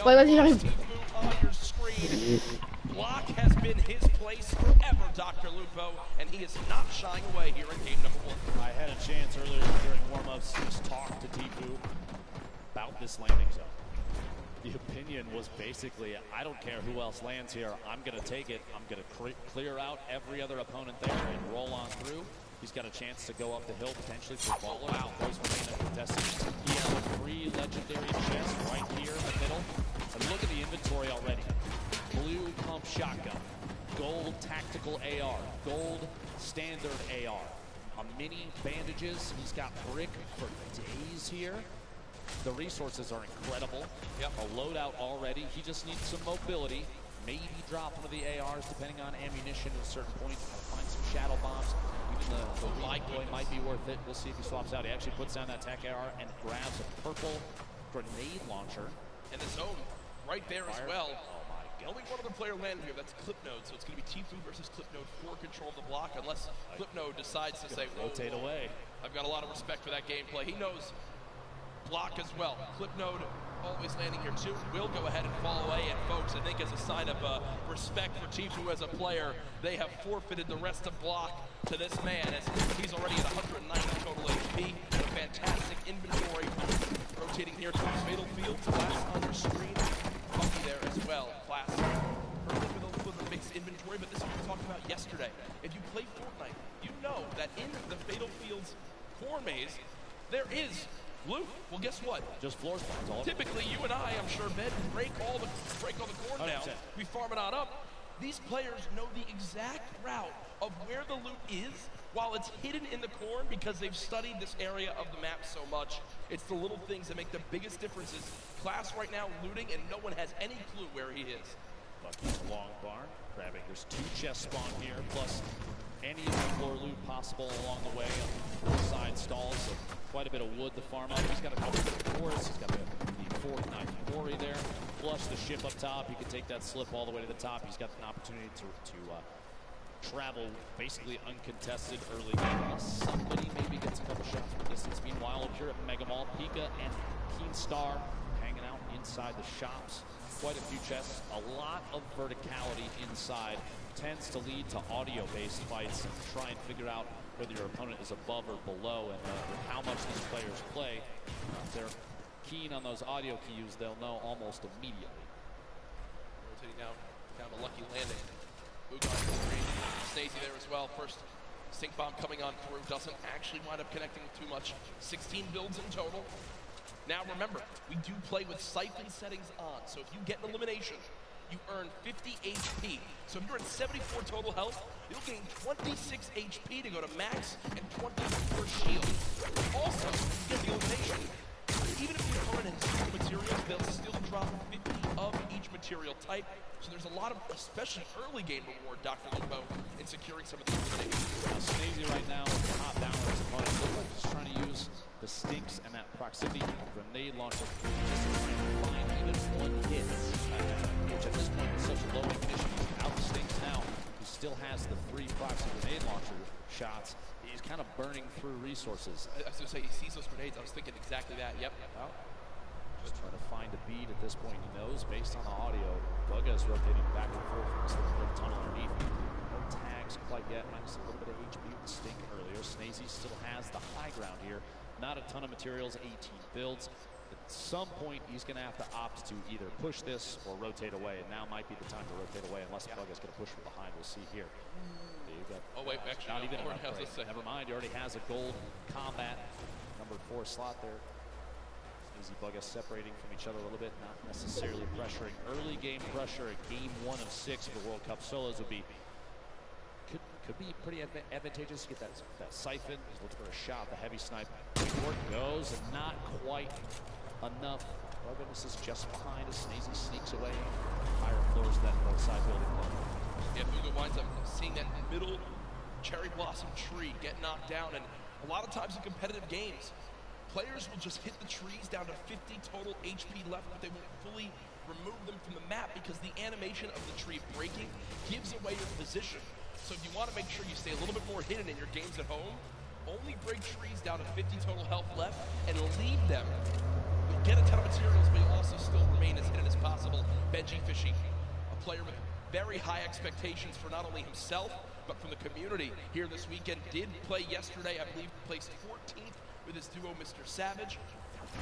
Ouais, vas-y, j'arrive. Block has been his place forever, Dr. Lupo, and he is not shying away here in game number 1. I had a chance earlier during warm-ups to just talk to Tifu about this landing zone. The opinion was basically, I don't care who else lands here, I'm going to take it. I'm going to clear out every other opponent there and roll on through. He's got a chance to go up the hill potentially for baller. Wow, those remain uncontested. He has a free legendary chest right here in the middle. And look at the inventory already. Blue pump shotgun, gold tactical AR, gold standard AR, a mini bandages. He's got brick for days here. The resources are incredible. Yep. A loadout already. He just needs some mobility. Maybe drop one of the ARs depending on ammunition at a certain point. Find some shadow bombs. Even the light boy might be worth it. We'll see if he swaps out. He actually puts down that tech AR and grabs a purple grenade launcher. And the zone right there as well. Oh my God. Only one other player landing here, that's Clipnode, so it's going to be Tifu versus Clipnode for control of the block, unless Clipnode decides to say, rotate away. I've got a lot of respect for that gameplay. He knows block as well. Clipnode always landing here too. Will go ahead and fall away, and folks, I think as a sign of respect for Tifu as a player, they have forfeited the rest of block to this man, as he's already at 190 total HP, and a fantastic inventory. Rotating here to Fatal Field, Class on your screen. Bucky there as well. Class early with a mixed inventory, but this is what we talked about yesterday. If you play Fortnite, you know that in the Fatal Field's core maze, there is loot. Well, guess what? Just floor spawns all. Typically, you and I, I'm sure, Ben, break all the corn down. 100%. We farm it on up. These players know the exact route of where the loot is while it's hidden in the corn because they've studied this area of the map so much. It's the little things that make the biggest differences. Class right now looting, and no one has any clue where he is. Bucky's long barn, grabbing. There's 2 chests spawn here, plus any of the floor loot possible along the way on the side stalls. So quite a bit of wood to farm up. He's got a couple of cores. He's got the Fortnite quarry there, plus the ship up top. He can take that slip all the way to the top. He's got an opportunity to travel basically uncontested early game. Somebody maybe gets a couple shots from distance. Meanwhile, up here at Mega Mall, Pika and Keenstar hanging out inside the shops. Quite a few chests. A lot of verticality inside tends to lead to audio-based fights and try and figure out whether your opponent is above or below, and how much these players play. If they're keen on those audio cues, they'll know almost immediately. Rotating down, found a lucky landing. Boog on the screen. Stacey there as well. First stink bomb coming on through. Doesn't actually wind up connecting too much. 16 builds in total. Now remember, we do play with siphon settings on, so if you get an elimination, you earn 50 HP. So if you're at 74 total health, you'll gain 26 HP to go to max and 20 per shield. Also, if you get the elimination, even if the opponent has 2 materials, they'll still drop 50 of each material type. So there's a lot of, especially early game reward, Dr. Lupo, in securing some of these eliminations. Now, Stacey right now is top down on his opponent. Just trying to use the stinks and that proximity grenade launcher just to try and find even one hit, which at this point is such low ignition. Out the stinks now. He still has the 3 proxy grenade launcher shots. He's kind of burning through resources. I was going to say, he sees those grenades. I was thinking exactly that. Yep. Well, just trying to find a beat at this point. He knows, based on the audio, Bugga is rotating back and forth from this little tunnel underneath. No tags quite yet, minus a little bit of HP with Stink earlier. Snazy still has the high ground here. Not a ton of materials, 18 builds. At some point, he's going to have to opt to either push this or rotate away, and now might be the time to rotate away, unless Bugga's going to push from behind. We'll see here. Oh wait, actually, not even an upgrade. upgrade. Never mind, he already has a gold combat number 4 slot there. Easy Bugga separating from each other a little bit, not necessarily pressuring. Early game pressure at game 1 of 6 for World Cup solos would be could be pretty advantageous to get that siphon. He's looking for a shot. The heavy snipe work goes, and not quite enough. Bugga is just behind as Snazy sneaks away. Higher floors of that north side building. Yeah, Bugga winds up seeing that middle cherry blossom tree get knocked down, and a lot of times in competitive games, players will just hit the trees down to 50 total HP left, but they won't fully remove them from the map because the animation of the tree breaking gives away your position. So if you want to make sure you stay a little bit more hidden in your games at home, only break trees down to 50 total health left and leave them. You'll get a ton of materials, but you'll also still remain as hidden as possible. Benji Fishy, a player with very high expectations for not only himself, but from the community here this weekend. Did play yesterday, I believe, placed 14th with his duo, Mr. Savage.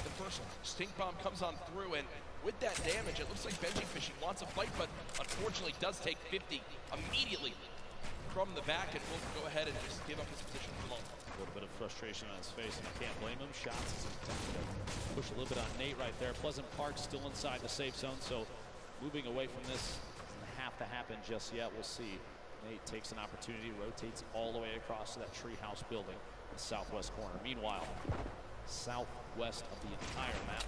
The first stink bomb comes on through, and with that damage, it looks like Benji Fishy wants a fight, but unfortunately does take 50 immediately from the back, and will go ahead and just give up his position for the moment. A little bit of frustration on his face, and I can't blame him. Shots is attempting to push a little bit on Nate right there. Pleasant Park still inside the safe zone, so moving away from this doesn't have to happen just yet. We'll see. Nate takes an opportunity, rotates all the way across to that treehouse building in the southwest corner. Meanwhile, southwest of the entire map,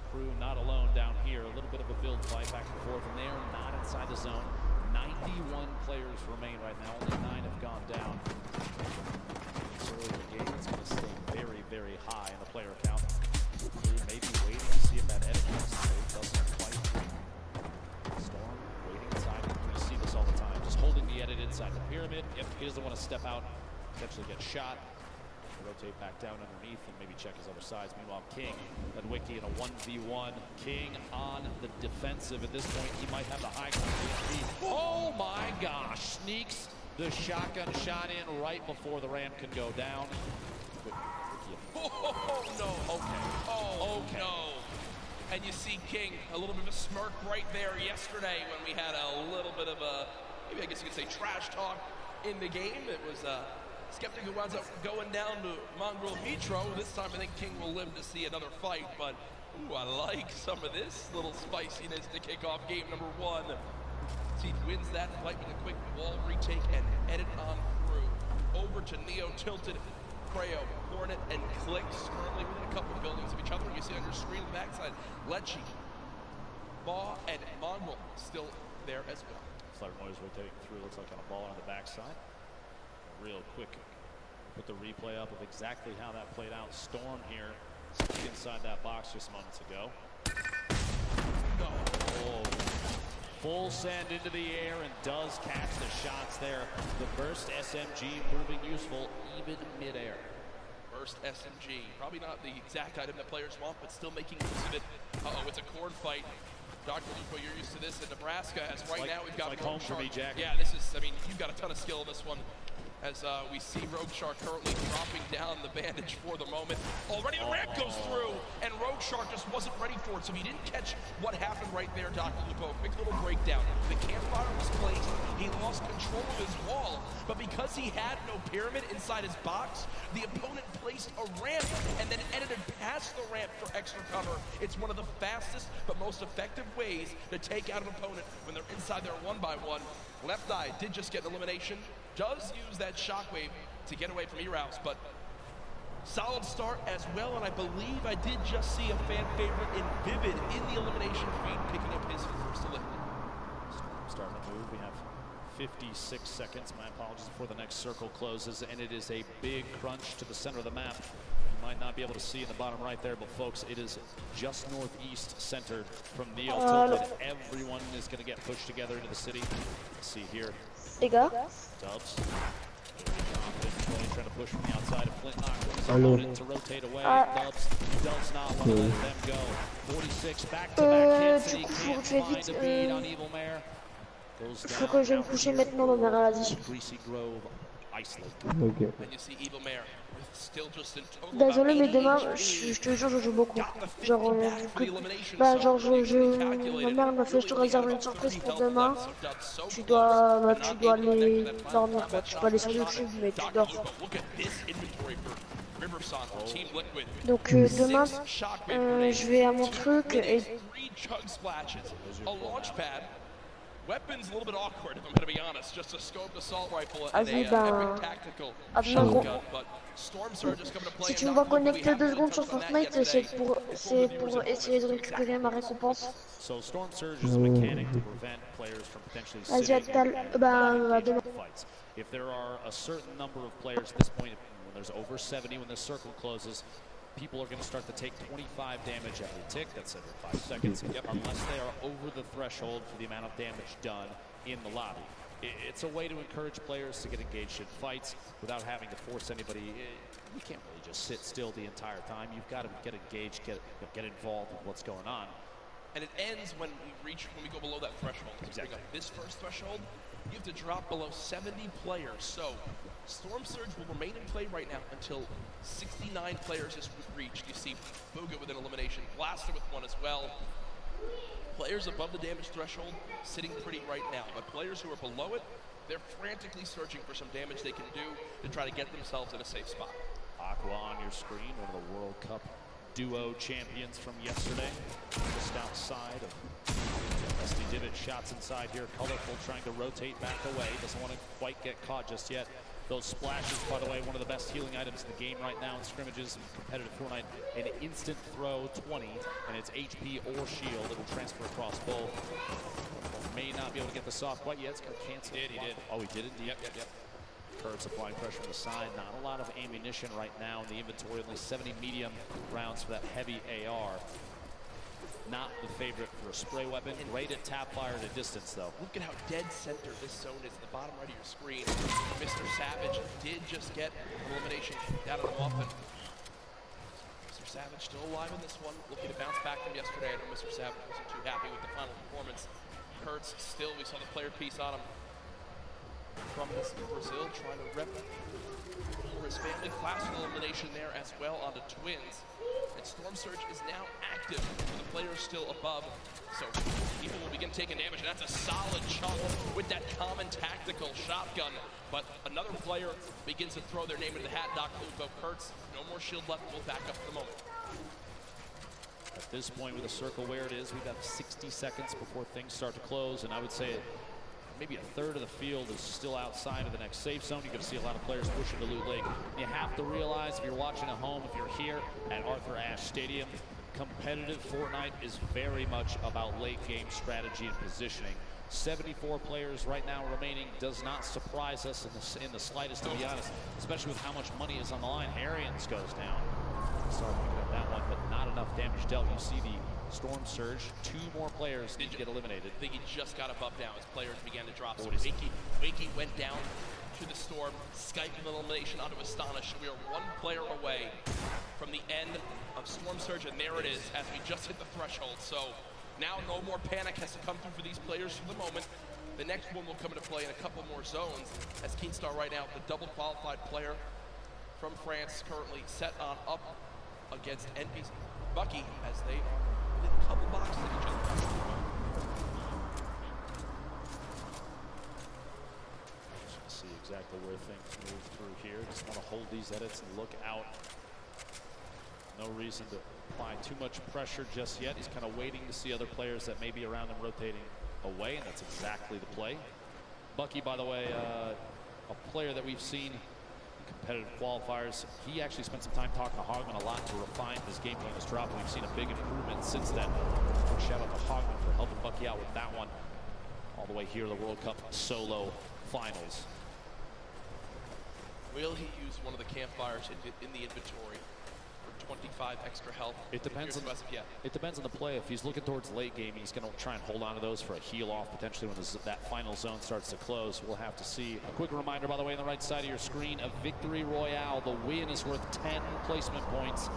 Crew not alone down here. A little bit of a build fight back and forth, and they're not inside the zone. 91 players remain right now. Only 9 have gone down. This early in the game, it's going to stay very, very high in the player count. Crew may be waiting to see if that edit doesn't quite. Storm waiting inside. We see this all the time. Just holding the edit inside the pyramid. If he doesn't want to step out, potentially get shot. Rotate back down underneath and maybe check his other sides. Meanwhile, King and Wiki in a 1v1. King on the defensive at this point. He might have the high ground. Oh my gosh! Sneaks the shotgun shot in right before the ramp can go down. Oh no! Okay. Oh okay. No! And you see King a little bit of a smirk right there yesterday when we had a little bit of a, maybe I guess you could say, trash talk in the game. It was Skeptic who winds up going down to Mongrel Mitro. This time I think King will live to see another fight, but ooh, I like some of this little spiciness to kick off game number 1. See, wins that fight with a quick wall retake and edit on through. Over to Neo, Tilted, Creo, Hornet, and Clicks, currently within a couple buildings of each other. You see on your screen on the backside, Lechi, Baugh, and Mongrel still there as well. Flutter Noise rotating through, looks like on a ball on the backside. Real quick, put the replay up of exactly how that played out. Storm here, inside that box just moments ago. Oh, full send into the air and does catch the shots there. The burst SMG proving useful even midair. Burst SMG, probably not the exact item that players want, but still making use of it. Uh-oh, it's a corn fight. Dr. Lupo, you're used to this in Nebraska, as right now we've got like home for me, Jack. Yeah, this is, I mean, you've got a ton of skill in this one. As we see Rogue Shark currently dropping down the bandage for the moment. Already the ramp goes through, and Rogue Shark just wasn't ready for it, so he didn't catch what happened right there, Dr. Lupo. Quick little breakdown. The campfire was placed, he lost control of his wall, but because he had no pyramid inside his box, the opponent placed a ramp and then edited past the ramp for extra cover. It's one of the fastest but most effective ways to take out an opponent when they're inside their 1x1. Left Eye did just get an elimination. Does use that shockwave to get away from E-Rouse, but solid start as well, and I believe I did just see a fan favorite in Vivid in the elimination feed picking up his first elimination. Starting to move. We have 56 seconds. My apologies before the next circle closes, and it is a big crunch to the center of the map. You might not be able to see in the bottom right there, but folks, it is just northeast centered from Neo Tilted. Everyone is going to get pushed together into the city. Let's see here. Dubs. Trying to push from the outside of Flint Knock. To rotate away. Dubs does not want to let them go. 46 back-to-back hits, and he can't find a beat on Evil Mare. Goes down. Faut que je me coucher maintenant, ma mère a dit. Greasy Grove, Iceland. Okay. And you see Evil Mare still just in total. Désolé, mais demain, je te jure, je joue beaucoup. Genre, ma mère m'a fait, je te réserve une surprise pour demain. Tu dois aller dormir, quoi. Tu peux aller sur YouTube, mais tu dors. Donc demain, je vais à mon truc et... Weapons a little bit awkward, if I'm going to be honest. Just a scoped assault rifle and a epic tactical shotgun. But Storms are just coming to play. Si tu me vois connecter 2 secondes sur Fortnite, c'est pour essayer de récupérer ma récompense. So Storm Surge is a mechanic to prevent players from potentially Vas-y, à demain. Fights. If there are a certain number of players at this point, when there's over 70, when the circle closes, people are going to start to take 25 damage every tick. That's every 5 seconds, unless they are over the threshold for the amount of damage done in the lobby. It's a way to encourage players to get engaged in fights without having to force anybody. You can't really just sit still the entire time. You've got to get engaged, get involved with what's going on. and it ends when we go below that threshold. Exactly. Bring up this first threshold, you have to drop below 70 players. So Storm Surge will remain in play right now until 69 players is reached. You see Booga with an elimination, Blaster with one as well. Players above the damage threshold sitting pretty right now, but players who are below it, they're frantically searching for some damage they can do to try to get themselves in a safe spot. Aqua on your screen, one of the World Cup duo champions from yesterday. Just outside of Rusty Divot, shots inside here. Colorful trying to rotate back away. Doesn't want to quite get caught just yet. Those splashes, by the way, one of the best healing items in the game right now in scrimmages and competitive Fortnite. An instant throw 20, and it's HP or shield. It will transfer across both. May not be able to get this off quite yet. It's going to cancel. He did. Oh, he did indeed. Yep. Kurtz applying pressure on the side. Not a lot of ammunition right now in the inventory. Only 70 medium rounds for that heavy AR. Not the favorite for a spray weapon. Great at tap fire at a distance, though. Look at how dead center this zone is at the bottom right of your screen. Mr. Savage did just get an elimination out of the muffin. Mr. Savage still alive in this one. Looking to bounce back from yesterday. I know Mr. Savage wasn't too happy with the final performance. Kurtz still, we saw the player piece on him. From Brazil, trying to rep for his family. Classical elimination there as well onto Twins. And Storm Surge is now active, with the players still above. So people will begin taking damage, and that's a solid chunk with that common tactical shotgun. But another player begins to throw their name into the hat. Doc Lupo Kurtz, no more shield left, will back up for the moment. At this point with the circle where it is, we've got 60 seconds before things start to close, and I would say maybe a third of the field is still outside of the next safe zone. You're going to see a lot of players pushing to Loot Lake. You have to realize, if you're watching at home, if you're here at Arthur Ashe Stadium, competitive Fortnite is very much about late game strategy and positioning. 74 players right now remaining does not surprise us in the slightest, to be honest, especially with how much money is on the line. Arians goes down. Start picking up that one, but not enough damage dealt. You see the Storm Surge. Two more players need to get eliminated. I think he just got a buff down as players began to drop. So Wakey went down to the Storm, Skype an elimination onto Astonish. We are one player away from the end of Storm Surge, and there it is as we just hit the threshold. So now no more panic has to come through for these players for the moment. The next one will come into play in a couple more zones, as Keenstar right now, the double qualified player from France, currently set on up against NP's Bucky, as they are within a couple boxes of each other. See exactly where things move through here. Just want to hold these edits and look out. No reason to apply too much pressure just yet. He's kind of waiting to see other players that may be around him rotating away, and that's exactly the play. Bucky, by the way, a player that we've seen in competitive qualifiers. He actually spent some time talking to Hogman a lot to refine his game plan, his drop, and we've seen a big improvement since then. Shout out to Hogman for helping Bucky out with that one. All the way here to the World Cup solo finals. Will he use one of the campfires in the inventory for 25 extra health? It depends on the play. If he's looking towards late game, he's going to try and hold on to those for a heal off potentially when that final zone starts to close. We'll have to see. A quick reminder, by the way, on the right side of your screen, a victory royale. The win is worth 10 placement points.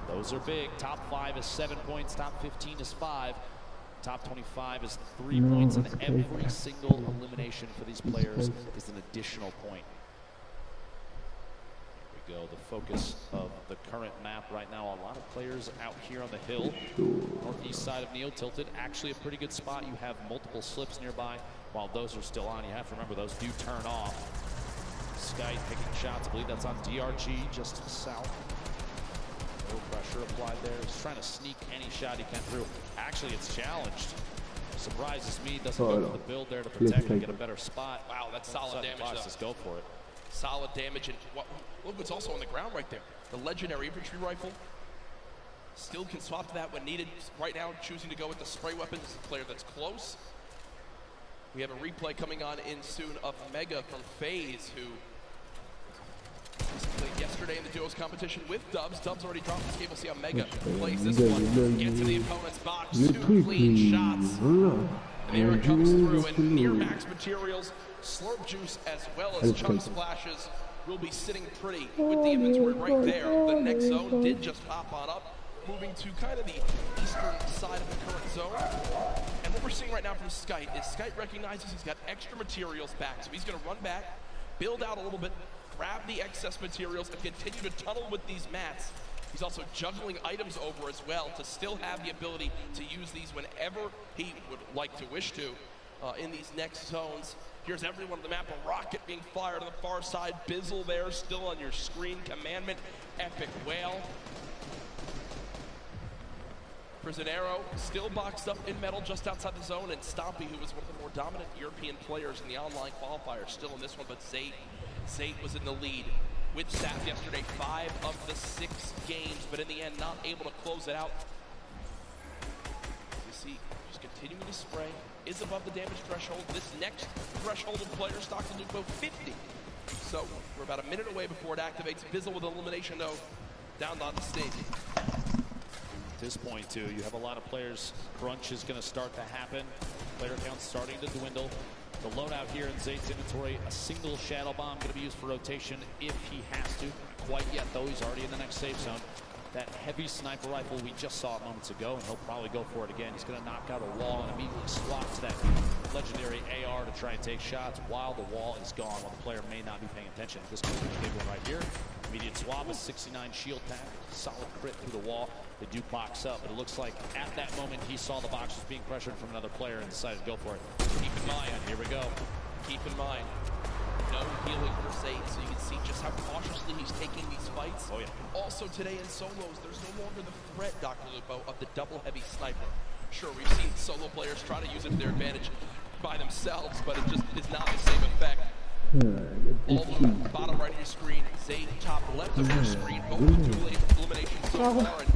Those are big. Top 5 is 7 points. Top 15 is 5. Top 25 is 3 points, and every single elimination for these players is an additional point. Here we go, the focus of the current map right now. A lot of players out here on the hill, northeast side of Neo Tilted. Actually a pretty good spot. You have multiple slips nearby. While those are still on, you have to remember those do turn off. Sky picking shots. I believe that's on DRG just to the south. No pressure applied there. He's trying to sneak any shot he can through. Actually, it's challenged. Surprises me. Doesn't go for the build there to protect and get a better spot. Wow, that's solid damage, though. Just go for it. Solid damage. And look what's also on the ground right there. The legendary infantry rifle. Still can swap to that when needed. Right now, choosing to go with the spray weapon. This is a player that's close. We have a replay coming on in soon of Mega from FaZe, who played yesterday in the duos competition with Dubs. Dubs already dropped this game. We'll see how Mega plays this one. Get to the opponent's box. 2 clean shots. And there it comes through. And near max materials, Slurp Juice, as well as Chunk Splashes, will be sitting pretty with the inventory right there. The next zone did just pop on up. moving to kind of the eastern side of the current zone. And what we're seeing right now from Skite is Skite recognizes he's got extra materials back. So he's going to run back, build out a little bit, grab the excess materials, and continue to tunnel with these mats. He's also juggling items over as well to still have the ability to use these whenever he would like to wish to in these next zones. Here's everyone on the map, a rocket being fired on the far side. Bizzle there still on your screen. Commandment, Epic Whale. Prisionero still boxed up in metal just outside the zone, and Stompy, who was one of the more dominant European players in the online qualifier, still in this one, but Zate was in the lead with Saf yesterday, 5 of the 6 games, but in the end not able to close it out. You see, just continuing to spray, is above the damage threshold. This next threshold of players, Stockton Lupo, 50. So we're about a minute away before it activates. Bizzle with elimination though, down on the stage. At this point too, you have a lot of players. Crunch is going to start to happen. Player count starting to dwindle. The loadout here in Zate's inventory, a single shadow bomb going to be used for rotation if he has to. Not quite yet though, he's already in the next safe zone. That heavy sniper rifle we just saw moments ago, and he'll probably go for it again. He's going to knock out a wall and immediately swap to that legendary AR to try and take shots while the wall is gone, while the player may not be paying attention. This could be a big one right here. Immediate swap, a 69 shield pack, solid crit through the wall. They do box up, but it looks like at that moment he saw the box was being pressured from another player and decided to go for it. Keep in mind, And here we go. keep in mind, no healing for Zate, so you can see just how cautiously he's taking these fights. Oh, yeah. Also today in solos, there's no longer the threat, Dr. Lupo, of the double heavy sniper. Sure, we've seen solo players try to use it to their advantage by themselves, but it just is not the same effect. All the bottom right of your screen, Zate top left of your screen, both with two eliminations so far, and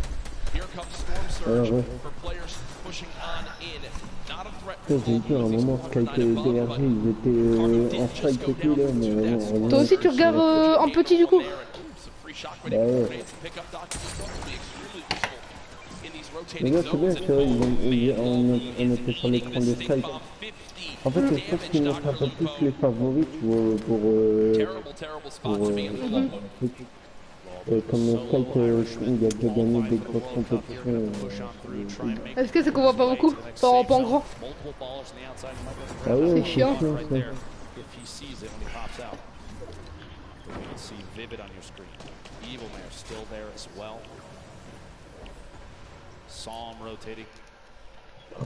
here comes Storm Surge for players pushing on in. Not a threat for J'ai dit à un moment Skype et DRG, ils étaient en fight et tout là, mais vraiment... Toi aussi tu regardes en petit du coup? Bah ouais. Mais là c'est bien, tu vois, on était sur l'écran de Skype. En fait, je pense qu'ils montrent un peu plus les favoris, tu vois, pour comme Skype, il a déjà gagné des grosses compétitions. Est-ce que c'est qu'on voit pas beaucoup? Pas en grand? Ah ouais, c'est chiant.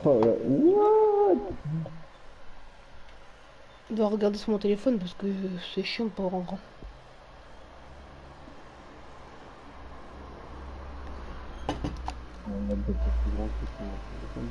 Oh là, what? Je dois regarder sur mon téléphone parce que c'est chiant de pas voir en grand. On a peut-être plus grand que sur mon téléphone.